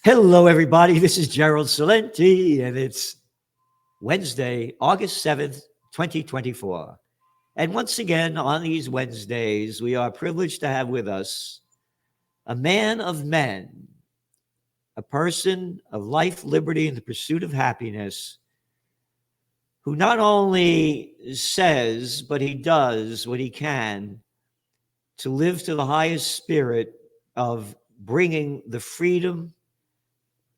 Hello, everybody. This is Gerald Salenti, and it's Wednesday, August 7th, 2024. And once again, on these Wednesdays, we are privileged to have with us a man of men, a person of life, liberty, and the pursuit of happiness, who not only says, but he does what he can to live to the highest spirit of bringing the freedom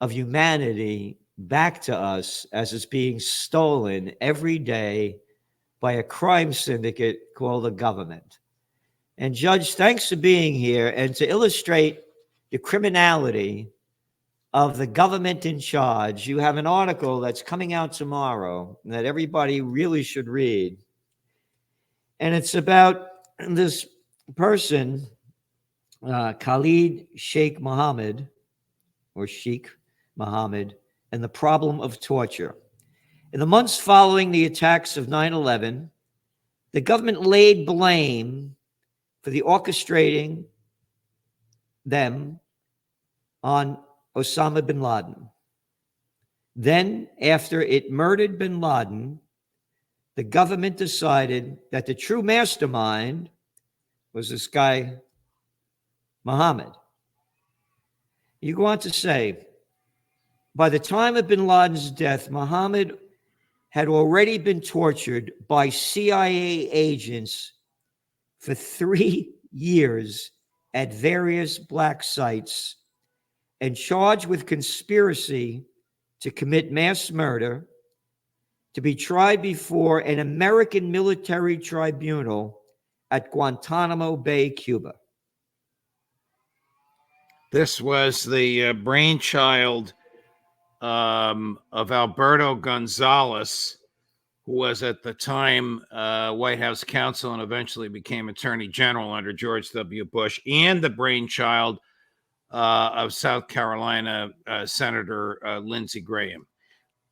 of humanity back to us as it's being stolen every day by a crime syndicate called the government. And Judge, thanks for being here and to illustrate the criminality of the government in charge. You have an article that's coming out tomorrow that everybody really should read. And it's about this person, Khalid Sheikh Mohammed, or Sheikh Mohammed, and the problem of torture. In the months following the attacks of 9/11, the government laid blame for the orchestrating them on Osama bin Laden. Then, after it murdered bin Laden, the government decided that the true mastermind was this guy, Mohammed. You go on to say, by the time of bin Laden's death, Mohammed had already been tortured by CIA agents for 3 years at various black sites and charged with conspiracy to commit mass murder, to be tried before an American military tribunal at Guantanamo Bay, Cuba. This was the brainchild of Alberto Gonzales, who was at the time White House counsel and eventually became Attorney General under George W. Bush, and the brainchild of South Carolina Senator Lindsey Graham.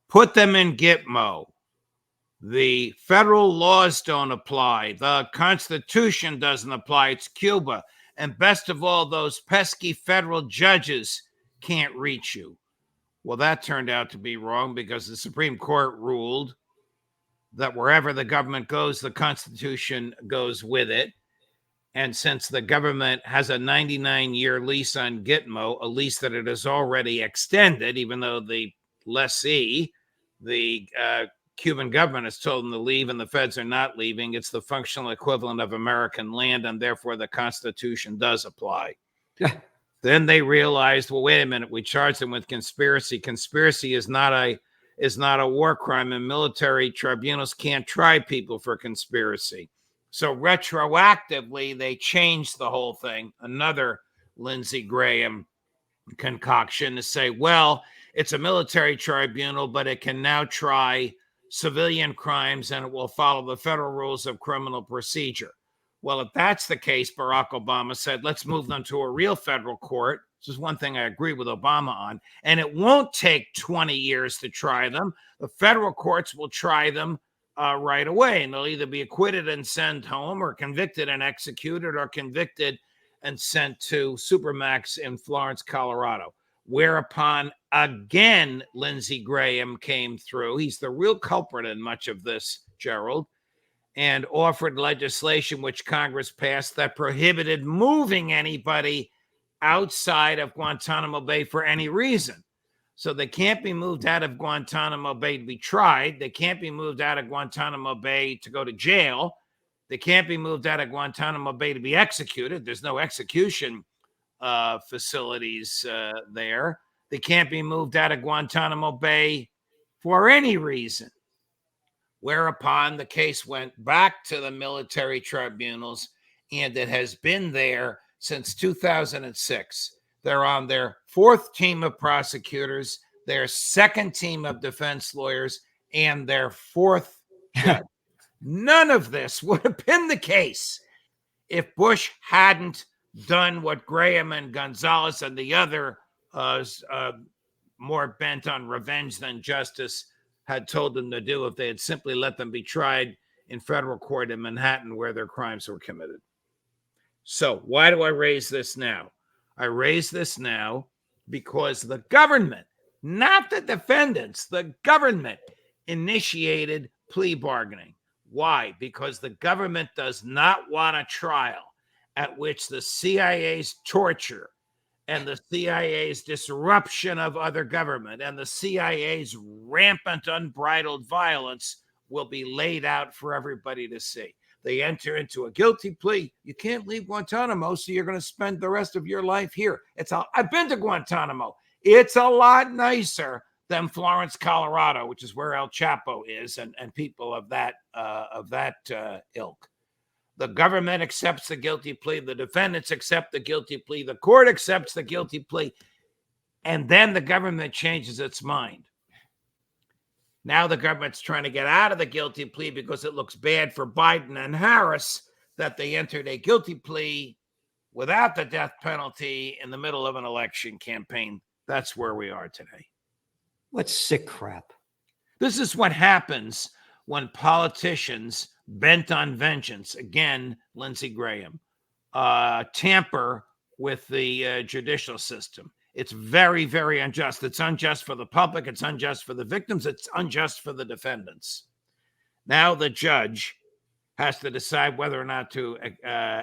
Put them in Gitmo. The federal laws don't apply. The Constitution doesn't apply. It's Cuba. And best of all, those pesky federal judges can't reach you. Well, that turned out to be wrong because the Supreme Court ruled that wherever the government goes, the Constitution goes with it. And since the government has a 99-year lease on Gitmo, a lease that it has already extended, even though the lessee, the Cuban government, has told them to leave and the feds are not leaving, it's the functional equivalent of American land, and therefore the Constitution does apply. Then they realized, well, wait a minute, we charged them with conspiracy. Conspiracy is not a war crime, and military tribunals can't try people for conspiracy. So retroactively, they changed the whole thing. Another Lindsey Graham concoction to say, well, it's a military tribunal, but it can now try civilian crimes and it will follow the federal rules of criminal procedure. Well, if that's the case, Barack Obama said, let's move them to a real federal court. This is one thing I agree with Obama on. And it won't take 20 years to try them. The federal courts will try them right away. And they'll either be acquitted and sent home, or convicted and executed, or convicted and sent to Supermax in Florence, Colorado. Whereupon, again, Lindsey Graham came through. He's the real culprit in much of this, Gerald, and offered legislation which Congress passed that prohibited moving anybody outside of Guantanamo Bay for any reason. So they can't be moved out of Guantanamo Bay to be tried. They can't be moved out of Guantanamo Bay to go to jail. They can't be moved out of Guantanamo Bay to be executed. There's no execution facilities there. They can't be moved out of Guantanamo Bay for any reason. Whereupon the case went back to the military tribunals, and it has been there since 2006. They're on their fourth team of prosecutors, their second team of defense lawyers, and their fourth judge. None of this would have been the case if Bush hadn't done what Graham and Gonzales and the other more bent on revenge than justice had told them to do, if they had simply let them be tried in federal court in Manhattan where their crimes were committed. So why do I raise this now? I raise this now because the government, not the defendants, the government initiated plea bargaining. Why? Because the government does not want a trial at which the CIA's torture and the CIA's disruption of other government and the CIA's rampant, unbridled violence will be laid out for everybody to see. They enter into a guilty plea. You can't leave Guantanamo, so you're going to spend the rest of your life here. I've been to Guantanamo. It's a lot nicer than Florence, Colorado, which is where El Chapo is, and people of that ilk. The government accepts the guilty plea. The defendants accept the guilty plea. The court accepts the guilty plea. And then the government changes its mind. Now the government's trying to get out of the guilty plea because it looks bad for Biden and Harris that they entered a guilty plea without the death penalty in the middle of an election campaign. That's where we are today. What sick crap. This is what happens when politicians bent on vengeance, again, Lindsey Graham, tamper with the judicial system. It's very, very unjust. It's unjust for the public. It's unjust for the victims. It's unjust for the defendants. Now the judge has to decide whether or not to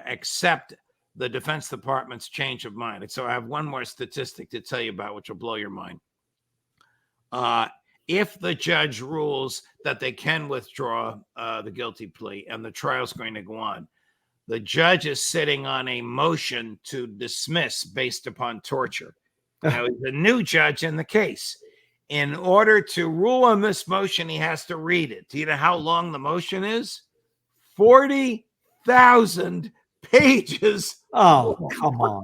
accept the Defense Department's change of mind. And so I have one more statistic to tell you about, which will blow your mind. If the judge rules that they can withdraw the guilty plea and the trial's going to go on, the judge is sitting on a motion to dismiss based upon torture. Now, he's a new judge in the case. In order to rule on this motion, he has to read it. Do you know how long the motion is? 40,000 pages. Oh, come on.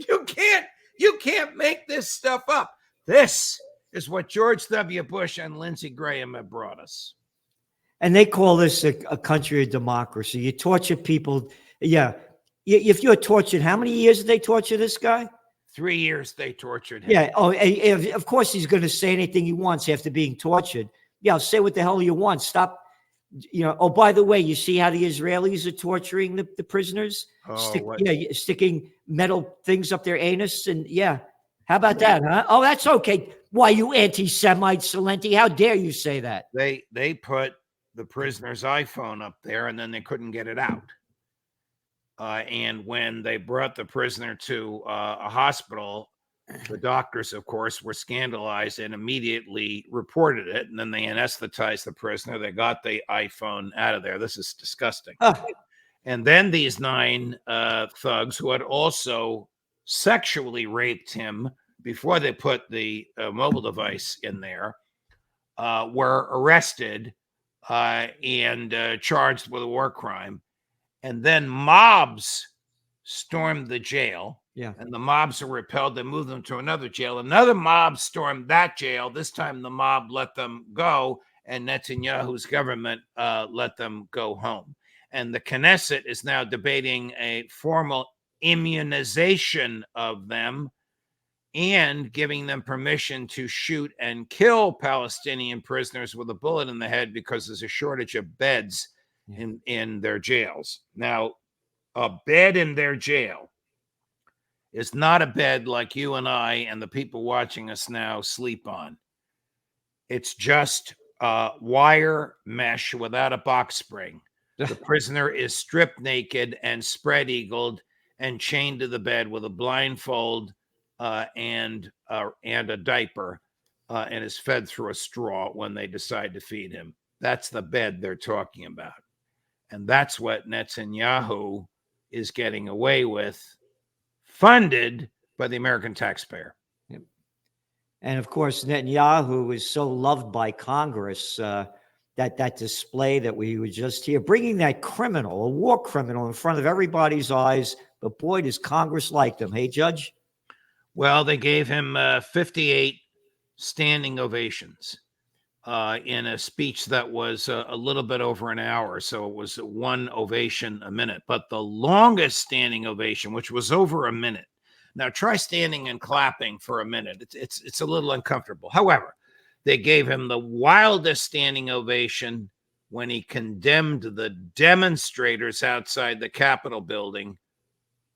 You can't make this stuff up. This is what George W. Bush and Lindsey Graham have brought us. And they call this a country of democracy. You torture people. Yeah. If you're tortured, how many years did they torture this guy? 3 years they tortured him. Yeah. Oh, of course he's going to say anything he wants after being tortured. Yeah, say what the hell you want. Stop. Oh, by the way, you see how the Israelis are torturing the prisoners? Sticking metal things up their anus. And yeah. How about that, huh? Oh, that's okay. Why, you anti-Semite, Salenti? How dare you say that? They put the prisoner's iPhone up there, and then they couldn't get it out. And when they brought the prisoner to a hospital, the doctors, of course, were scandalized and immediately reported it. And then they anesthetized the prisoner. They got the iPhone out of there. This is disgusting. And then these 9 thugs who had also sexually raped him before they put the mobile device in there were arrested and charged with a war crime. And then mobs stormed the jail. Yeah. And the mobs are repelled. They moved them to another jail. Another mob stormed that jail. This time the mob let them go, and Netanyahu's government let them go home. And the Knesset is now debating a formal immunization of them and giving them permission to shoot and kill Palestinian prisoners with a bullet in the head because there's a shortage of beds in their jails. Now, a bed in their jail is not a bed like you and I and the people watching us now sleep on. It's just wire mesh without a box spring. The prisoner is stripped naked and spread-eagled and chained to the bed with a blindfold and a diaper, and is fed through a straw when they decide to feed him. That's the bed they're talking about. And that's what Netanyahu is getting away with, funded by the American taxpayer. Yep. And of course, Netanyahu is so loved by Congress that display that we were just here, bringing that criminal, a war criminal, in front of everybody's eyes. But boy, does Congress like them. Hey, Judge? Well, they gave him 58 standing ovations in a speech that was a little bit over an hour. So it was 1 ovation a minute. But the longest standing ovation, which was over a minute. Now, try standing and clapping for a minute. It's a little uncomfortable. However, they gave him the wildest standing ovation when he condemned the demonstrators outside the Capitol building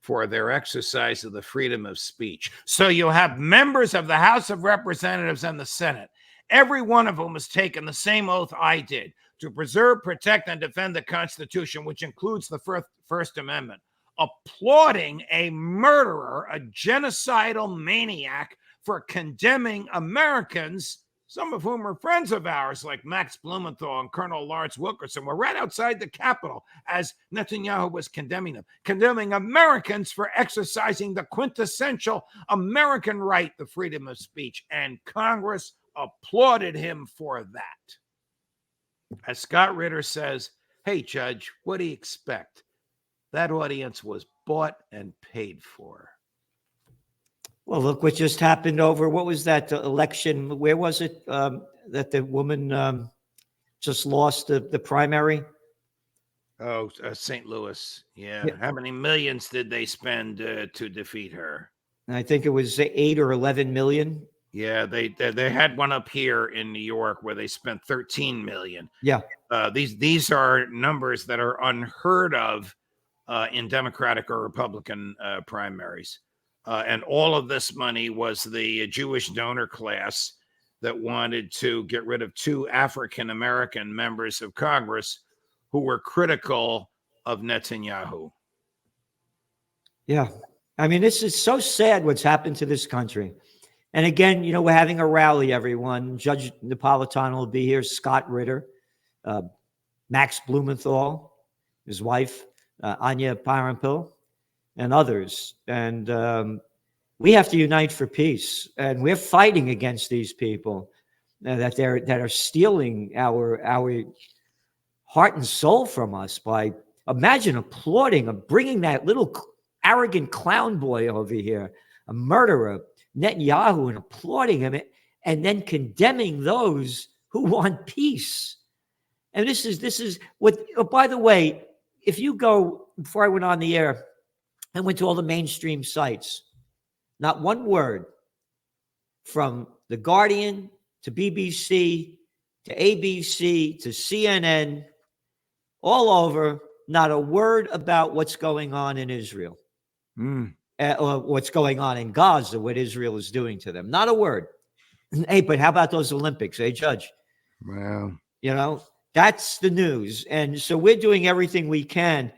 for their exercise of the freedom of speech. So you have members of the House of Representatives and the Senate. Every one of whom has taken the same oath I did to preserve, protect, and defend the Constitution, which includes the First Amendment, applauding a murderer, a genocidal maniac, for condemning Americans, some of whom are friends of ours, like Max Blumenthal and Colonel Lawrence Wilkerson, were right outside the Capitol as Netanyahu was condemning them, condemning Americans for exercising the quintessential American right, the freedom of speech. And Congress applauded him for that. As Scott Ritter says, hey, Judge, what do you expect? That audience was bought and paid for. Well, look what just happened over, what was that election? Where was it that the woman just lost the primary? Oh, St. Louis. Yeah. How many millions did they spend to defeat her? I think it was 8 or 11 million. Yeah, they had one up here in New York where they spent 13 million. Yeah. These are numbers that are unheard of in Democratic or Republican primaries. And all of this money was the Jewish donor class that wanted to get rid of 2 African-American members of Congress who were critical of Netanyahu. Yeah. I mean, this is so sad what's happened to this country. And again, we're having a rally, everyone. Judge Napolitano will be here, Scott Ritter, Max Blumenthal, his wife, Anya Parampil, and others. And we have to unite for peace. And we're fighting against these people that are stealing our heart and soul from us by, imagine applauding, bringing that little arrogant clown boy over here, a murderer, Netanyahu, and applauding him, and then condemning those who want peace. And this is what, by the way, if you go, before I went on the air, I went to all the mainstream sites. Not one word from The Guardian to BBC to ABC to CNN, all over, not a word about what's going on in Israel or what's going on in Gaza, what Israel is doing to them. Not a word. Hey, but how about those Olympics, Judge? Wow. That's the news. And so we're doing everything we can.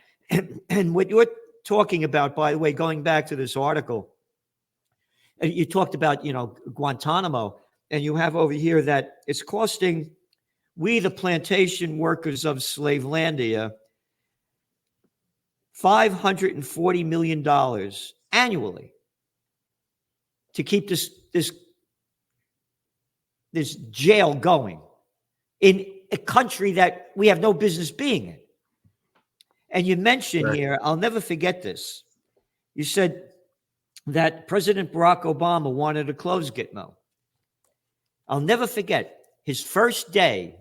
And what you're talking about, by the way, going back to this article, you talked about, Guantanamo, and you have over here that it's costing we, the plantation workers of Slavelandia, $540 million annually to keep this jail going in a country that we have no business being in. And you mentioned here, I'll never forget this. You said that President Barack Obama wanted to close Gitmo. I'll never forget his first day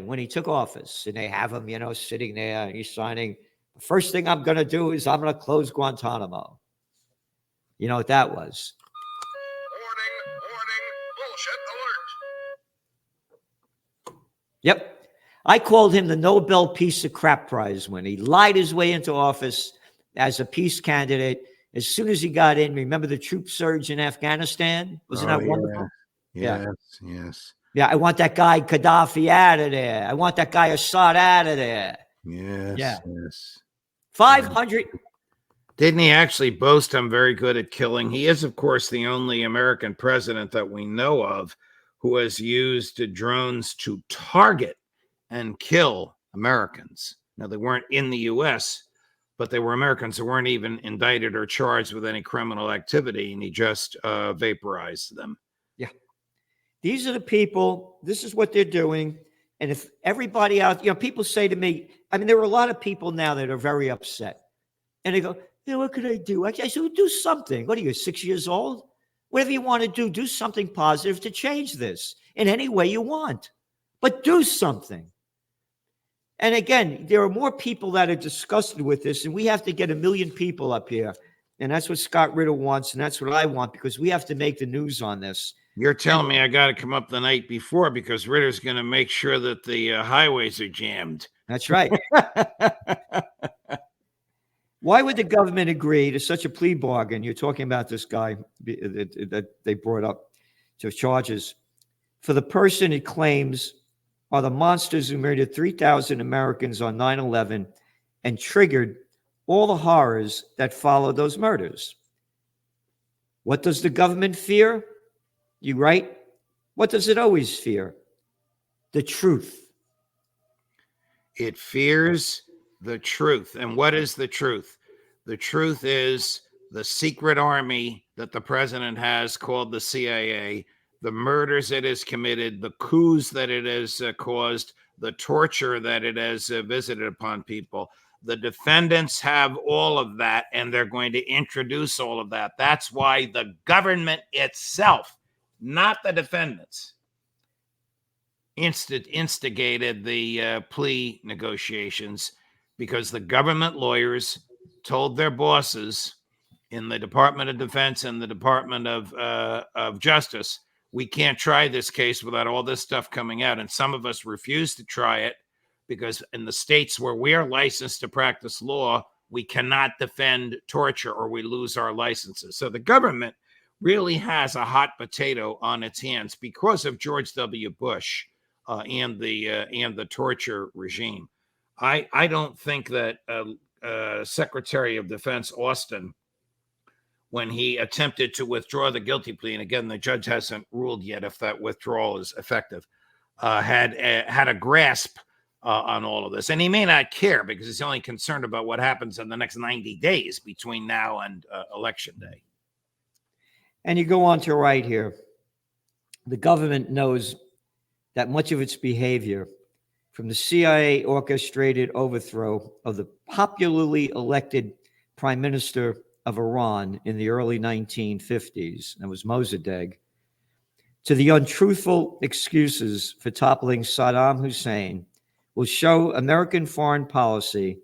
when he took office, and they have him, sitting there, and he's signing. The first thing I'm going to do is I'm going to close Guantanamo. You know what that was? Warning, bullshit alert. Yep. I called him the Nobel Peace of Crap Prize winner. He lied his way into office as a peace candidate. As soon as he got in, remember the troop surge in Afghanistan? Wasn't that wonderful? Yes. Yeah, I want that guy Gaddafi out of there. I want that guy Assad out of there. Yes. 500. Didn't he actually boast I'm very good at killing? He is, of course, the only American president that we know of who has used drones to target and kill Americans. Now, they weren't in the U.S., but they were Americans who weren't even indicted or charged with any criminal activity, and he just vaporized them. Yeah. These are the people, this is what they're doing. And if everybody out, people say to me, there are a lot of people now that are very upset. And they go, what could I do? I said, well, do something. What are you, 6 years old? Whatever you want to do something positive to change this in any way you want. But do something. And again, there are more people that are disgusted with this, and we have to get 1 million people up here. And that's what Scott Ritter wants, and that's what I want, because we have to make the news on this. You're telling me I got to come up the night before because Ritter's going to make sure that the highways are jammed. That's right. Why would the government agree to such a plea bargain? You're talking about this guy that they brought up to charges for the person it claims are the monsters who murdered 3,000 Americans on 9/11 and triggered all the horrors that followed those murders. What does the government fear? You right. What does it always fear? The truth. It fears the truth. And what is the truth? The truth is the secret army that the president has called the CIA, the murders it has committed, the coups that it has caused, the torture that it has visited upon people. The defendants have all of that, and they're going to introduce all of that. That's why the government itself, not the defendants, instigated the plea negotiations, because the government lawyers told their bosses in the Department of Defense and the Department of Justice, we can't try this case without all this stuff coming out. And some of us refused to try it because in the states where we are licensed to practice law, we cannot defend torture or we lose our licenses. So the government really has a hot potato on its hands because of George W. Bush and the torture regime. I don't think that Secretary of Defense Austin, when he attempted to withdraw the guilty plea, and again, the judge hasn't ruled yet if that withdrawal is effective, had a grasp on all of this. And he may not care because he's only concerned about what happens in the next 90 days between now and Election Day. And you go on to write here, the government knows that much of its behavior, from the CIA orchestrated overthrow of the popularly elected prime minister of Iran in the early 1950s, that was Mossadegh, to the untruthful excuses for toppling Saddam Hussein, will show American foreign policy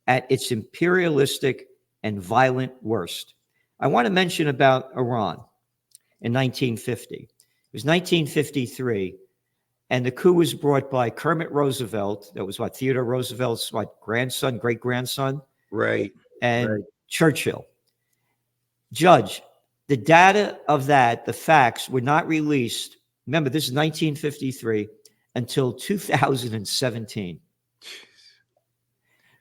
at its imperialistic and violent worst. I want to mention about Iran in 1950. It was 1953, and the coup was brought by Kermit Roosevelt. That was what, Theodore Roosevelt's grandson, great-grandson? Right. And right. Churchill. Judge, the data of that, the facts, were not released. Remember, this is 1953, until 2017.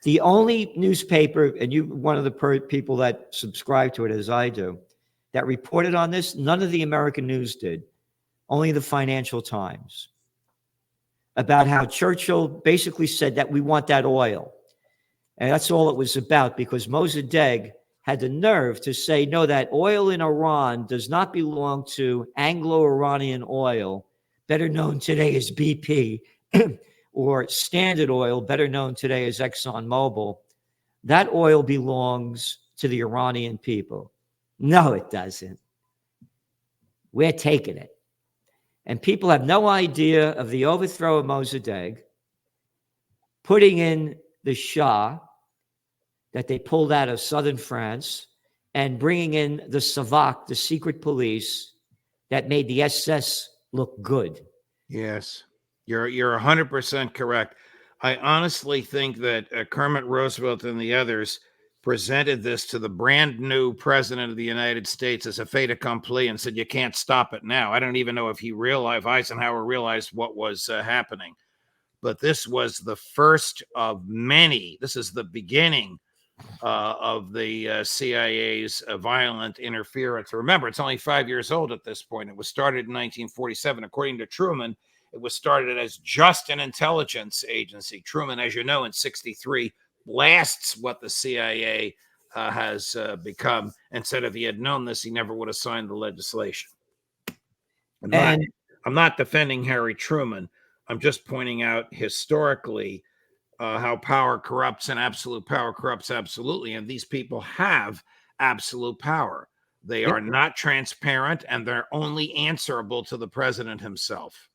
The only newspaper, and you, one of the people that subscribe to it as I do, that reported on this, none of the American news did, only the Financial Times, about how Churchill basically said that we want that oil. And that's all it was about, because Mossadegh had the nerve to say, no, that oil in Iran does not belong to Anglo-Iranian Oil, better known today as BP, or Standard Oil, better known today as ExxonMobil. That oil belongs to the Iranian people. No, it doesn't. We're taking it. And people have no idea of the overthrow of Mossadegh, putting in the Shah that they pulled out of southern France, and bringing in the Savak, the secret police that made the SS look good. Yes, you're 100% correct. I honestly think that Kermit Roosevelt and the others presented this to the brand new president of the United States as a fait accompli and said, you can't stop it now. I don't even know if Eisenhower realized what was happening. But this was the first of many. This is the beginning of the CIA's violent interference. Remember, it's only 5 years old at this point. It was started in 1947. According to Truman, it was started as just an intelligence agency. Truman, as you know, in 1963, blasts what the CIA has become, and said if he had known this, he never would have signed the legislation. I'm not defending Harry Truman. I'm just pointing out historically how power corrupts, and absolute power corrupts absolutely. And these people have absolute power. They are not transparent, and they're only answerable to the president himself.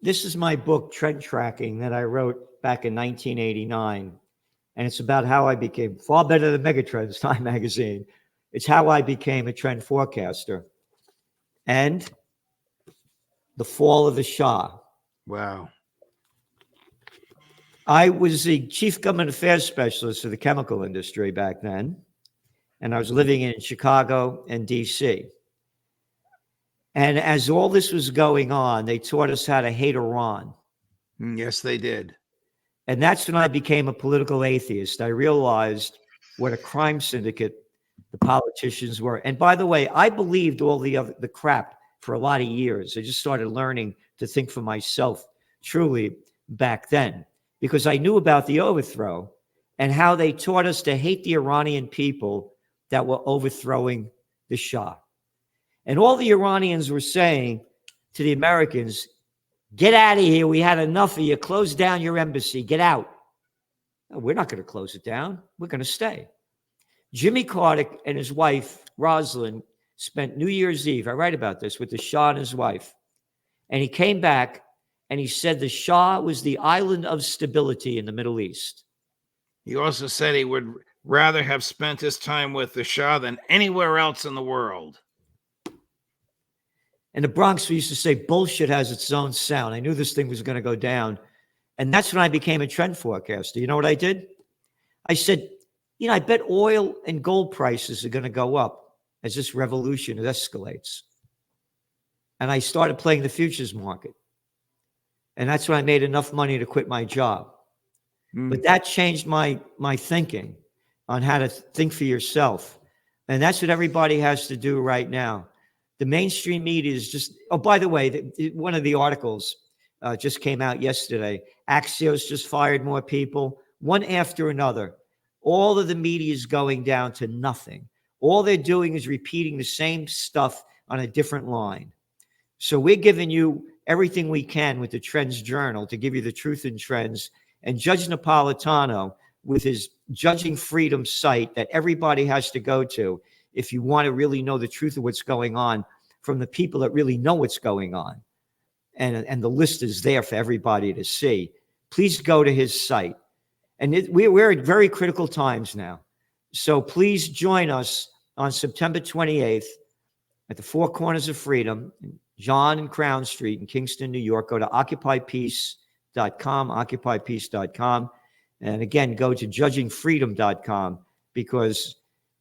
This is my book, Trend Tracking, that I wrote back in 1989. And it's about how I became, far better than Megatrends, Time magazine. It's how I became a trend forecaster. And the fall of the Shah. Wow. I was the chief government affairs specialist for the chemical industry back then, and I was living in Chicago and DC. And as all this was going on, they taught us how to hate Iran. Yes, they did. And that's when I became a political atheist. I realized what a crime syndicate the politicians were. And by the way, I believed all the crap for a lot of years. I just started learning to think for myself truly back then, because I knew about the overthrow and how they taught us to hate the Iranian people that were overthrowing the Shah. And all the Iranians were saying to the Americans, get out of here. We had enough of you. Close down your embassy. Get out. No, we're not going to close it down. We're going to stay. Jimmy Carter and his wife, Rosalind, spent New Year's Eve, I write about this, with the Shah and his wife. And he came back and he said the Shah was the island of stability in the Middle East. He also said he would rather have spent his time with the Shah than anywhere else in the world. In the Bronx, we used to say bullshit has its own sound. I knew this thing was going to go down. And that's when I became a trend forecaster. You know what I did? I said, I bet oil and gold prices are going to go up as this revolution escalates. And I started playing the futures market. And that's when I made enough money to quit my job. But that changed my thinking on how to think for yourself. And that's what everybody has to do right now. The mainstream media is just, oh, by the way, one of the articles just came out yesterday. Axios just fired more people, one after another. All of the media is going down to nothing. All they're doing is repeating the same stuff on a different line. So we're giving you everything we can with the Trends Journal to give you the truth in trends. And Judge Napolitano, with his Judging Freedom site that everybody has to go to if you want to really know the truth of what's going on from the people that really know what's going on. And the list is there for everybody to see. Please go to his site. And we're at very critical times now. So please join us on September 28th at the Four Corners of Freedom, John and Crown Street in Kingston, New York. Go to occupypeace.com, occupypeace.com. And again, go to judgingfreedom.com, because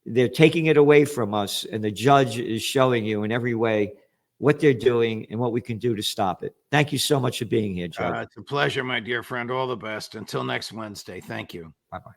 they're taking it away from us. And the judge is showing you in every way what they're doing and what we can do to stop it. Thank you so much for being here, Judge. It's a pleasure, my dear friend. All the best. Until next Wednesday. Thank you. Bye-bye.